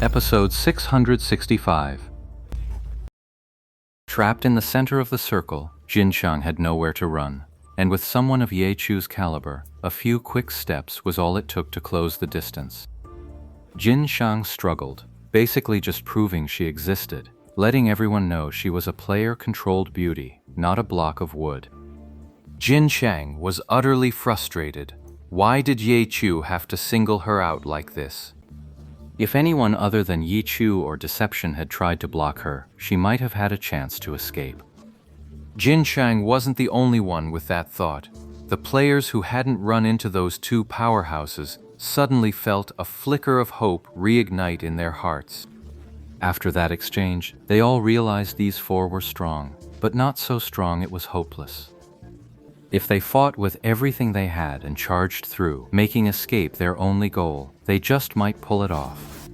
Episode 665. Trapped in the center of the circle, Jin Shang had nowhere to run, and with someone of Ye Chu's caliber, a few quick steps was all it took to close the distance. Jin Shang struggled, basically just proving she existed, letting everyone know she was a player-controlled beauty, not a block of wood. Jin Shang was utterly frustrated. Why did Ye Chu have to single her out like this? If anyone other than Ye Chu or Deception had tried to block her, she might have had a chance to escape. Jin Shang wasn't the only one with that thought. The players who hadn't run into those two powerhouses suddenly felt a flicker of hope reignite in their hearts. After that exchange, they all realized these four were strong, but not so strong it was hopeless. If they fought with everything they had and charged through, making escape their only goal, they just might pull it off.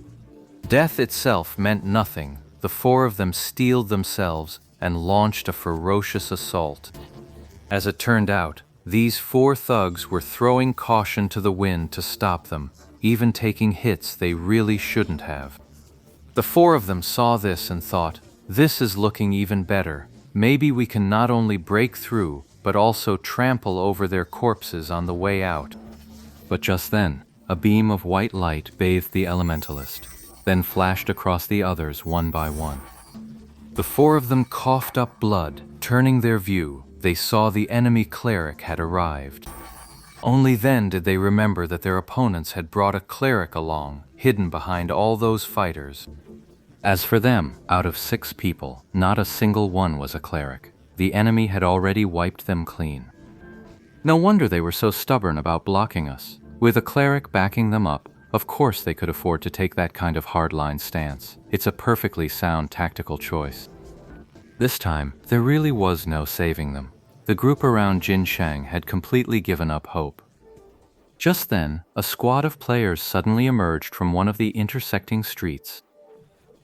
Death itself meant nothing. The four of them steeled themselves and launched a ferocious assault. As it turned out, these four thugs were throwing caution to the wind to stop them, even taking hits they really shouldn't have. The four of them saw this and thought, "This is looking even better. Maybe we can not only break through, but also trample over their corpses on the way out." But just then, a beam of white light bathed the elementalist, then flashed across the others one by one. The four of them coughed up blood. Turning their view, they saw the enemy cleric had arrived. Only then did they remember that their opponents had brought a cleric along, hidden behind all those fighters. As for them, out of 6 people, not a single one was a cleric. The enemy had already wiped them clean. No wonder they were so stubborn about blocking us. With a cleric backing them up, of course they could afford to take that kind of hardline stance. It's a perfectly sound tactical choice. This time, there really was no saving them. The group around Jin Shang had completely given up hope. Just then, a squad of players suddenly emerged from one of the intersecting streets.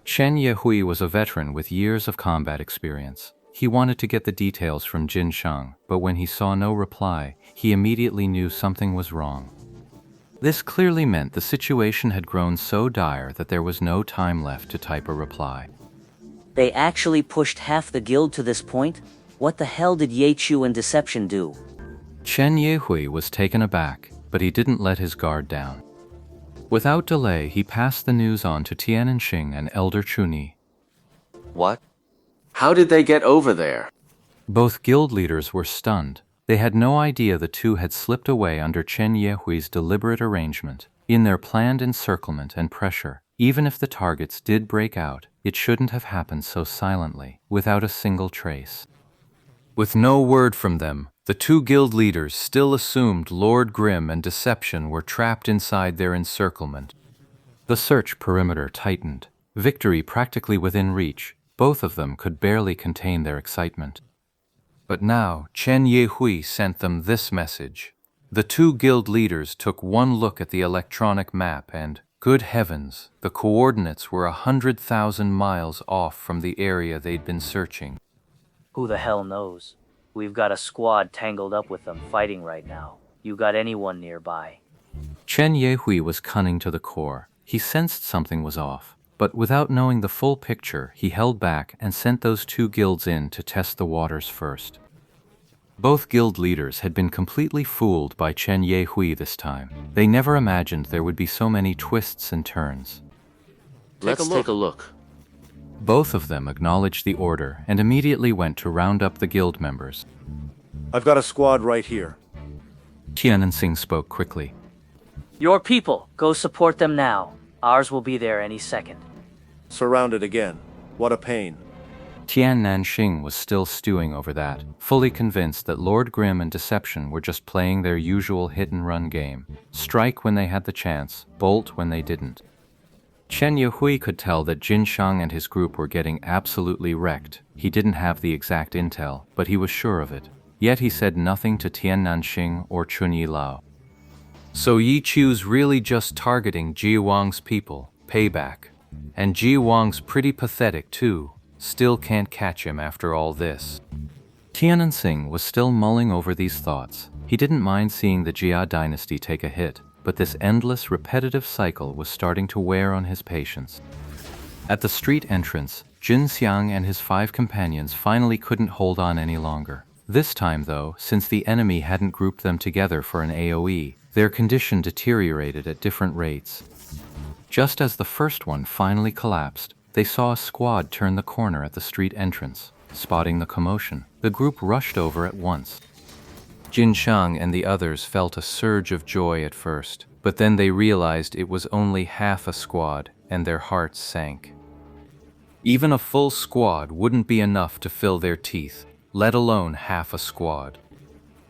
Chen Yehui was a veteran with years of combat experience. He wanted to get the details from Jin Shang, but when he saw no reply, he immediately knew something was wrong. This clearly meant the situation had grown so dire that there was no time left to type a reply. They actually pushed half the guild to this point? What the hell did Ye Chu and Deception do? Chen Yehui was taken aback, but he didn't let his guard down. Without delay, he passed the news on to Tiananxing and Elder Chuni. What? How did they get over there? Both guild leaders were stunned. They had no idea the two had slipped away under Chen Yehui's deliberate arrangement. In their planned encirclement and pressure, even if the targets did break out, it shouldn't have happened so silently, without a single trace. With no word from them, the two guild leaders still assumed Lord Grimm and Deception were trapped inside their encirclement. The search perimeter tightened, victory practically within reach. Both of them could barely contain their excitement. But now, Chen Yehui sent them this message. The two guild leaders took one look at the electronic map and, good heavens, the coordinates were 100,000 miles off from the area they'd been searching. Who the hell knows? We've got a squad tangled up with them fighting right now. You got anyone nearby? Chen Yehui was cunning to the core. He sensed something was off. But without knowing the full picture, he held back and sent those two guilds in to test the waters first. Both guild leaders had been completely fooled by Chen Yehui this time. They never imagined there would be so many twists and turns. Let's take a look. Both of them acknowledged the order and immediately went to round up the guild members. I've got a squad right here. Tiananxing spoke quickly. Your people, go support them now. Ours will be there any second. Surrounded again. What a pain. Tiananxing was still stewing over that, fully convinced that Lord Grimm and Deception were just playing their usual hit-and-run game. Strike when they had the chance, bolt when they didn't. Chen Yehui could tell that Jin Shang and his group were getting absolutely wrecked. He didn't have the exact intel, but he was sure of it. Yet he said nothing to Tiananxing or Chunyi Lao. So Ye Chu's really just targeting Ji Wang's people, payback. And Ji Wang's pretty pathetic too, still can't catch him after all this. Tiananxing was still mulling over these thoughts. He didn't mind seeing the Jia dynasty take a hit, but this endless, repetitive cycle was starting to wear on his patience. At the street entrance, Jin Xiang and his 5 companions finally couldn't hold on any longer. This time, though, since the enemy hadn't grouped them together for an AoE, their condition deteriorated at different rates. Just as the first one finally collapsed, they saw a squad turn the corner at the street entrance. Spotting the commotion, the group rushed over at once. Jin Xiang and the others felt a surge of joy at first, but then they realized it was only half a squad, and their hearts sank. Even a full squad wouldn't be enough to fill their teeth, let alone half a squad.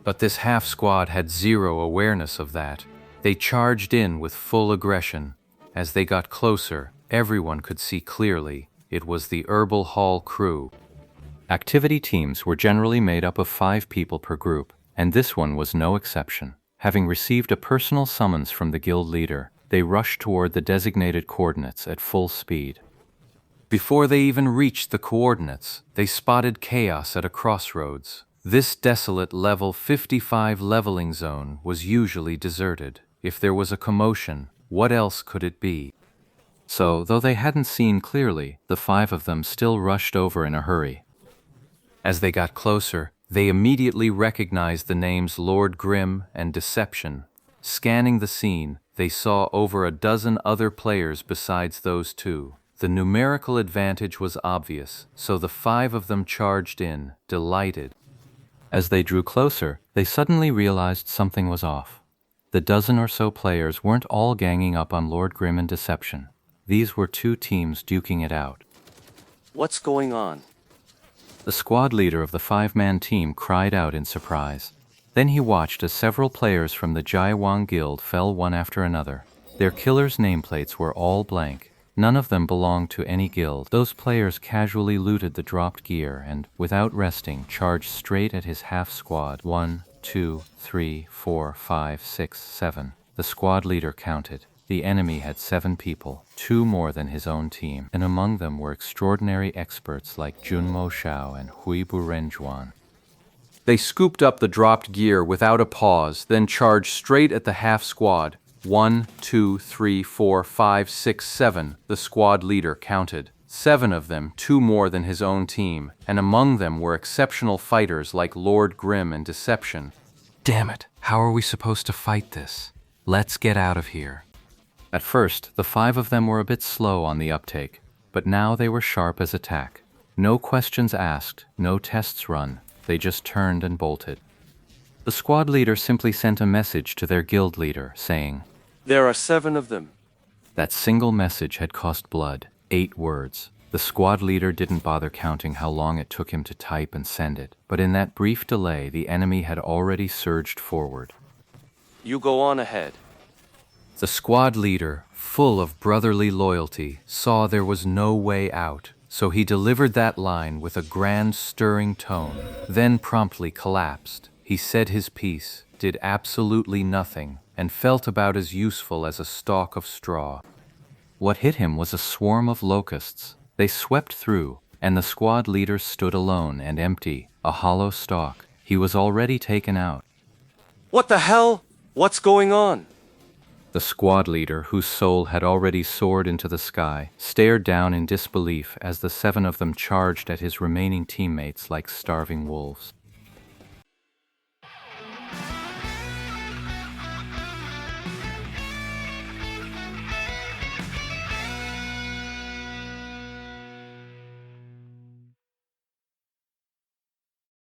But this half squad had zero awareness of that. They charged in with full aggression. As they got closer, everyone could see clearly it was the Herbal Hall crew. Activity teams were generally made up of 5 people per group, and this one was no exception. Having received a personal summons from the guild leader, they rushed toward the designated coordinates at full speed. Before they even reached the coordinates, they spotted chaos at a crossroads. This desolate level 55 leveling zone was usually deserted. If there was a commotion, what else could it be? So, though they hadn't seen clearly, the 5 of them still rushed over in a hurry. As they got closer, they immediately recognized the names Lord Grimm and Deception. Scanning the scene, they saw over a dozen other players besides those 2. The numerical advantage was obvious, so the 5 of them charged in, delighted. As they drew closer, they suddenly realized something was off. The dozen or so players weren't all ganging up on Lord Grimm and Deception. These were 2 teams duking it out. What's going on? The squad leader of the 5-man team cried out in surprise. Then he watched as several players from the Jaiwang Guild fell one after another. Their killers' nameplates were all blank. None of them belonged to any guild. Those players casually looted the dropped gear and, without resting, charged straight at his half-squad. 1, 2, 3, 4, 5, 6, 7. The squad leader counted. The enemy had 7 people, 2 more than his own team, and among them were extraordinary experts like Junmo Shao and Hui Burenjuan. They scooped up the dropped gear without a pause, then charged straight at the half-squad. 1, 2, 3, 4, 5, 6, 7, the squad leader counted. 7 of them, 2 more than his own team, and among them were exceptional fighters like Lord Grimm and Deception. Damn it, how are we supposed to fight this? Let's get out of here. At first, the 5 of them were a bit slow on the uptake, but now they were sharp as a tack. No questions asked, no tests run, they just turned and bolted. The squad leader simply sent a message to their guild leader, saying, There are 7 of them. That single message had cost blood, 8 words. The squad leader didn't bother counting how long it took him to type and send it, but in that brief delay, the enemy had already surged forward. You go on ahead. The squad leader, full of brotherly loyalty, saw there was no way out, so he delivered that line with a grand, stirring tone, then promptly collapsed. He said his piece, did absolutely nothing, and felt about as useful as a stalk of straw. What hit him was a swarm of locusts. They swept through, and the squad leader stood alone and empty, a hollow stalk. He was already taken out. What the hell? What's going on? The squad leader, whose soul had already soared into the sky, stared down in disbelief as the 7 of them charged at his remaining teammates like starving wolves.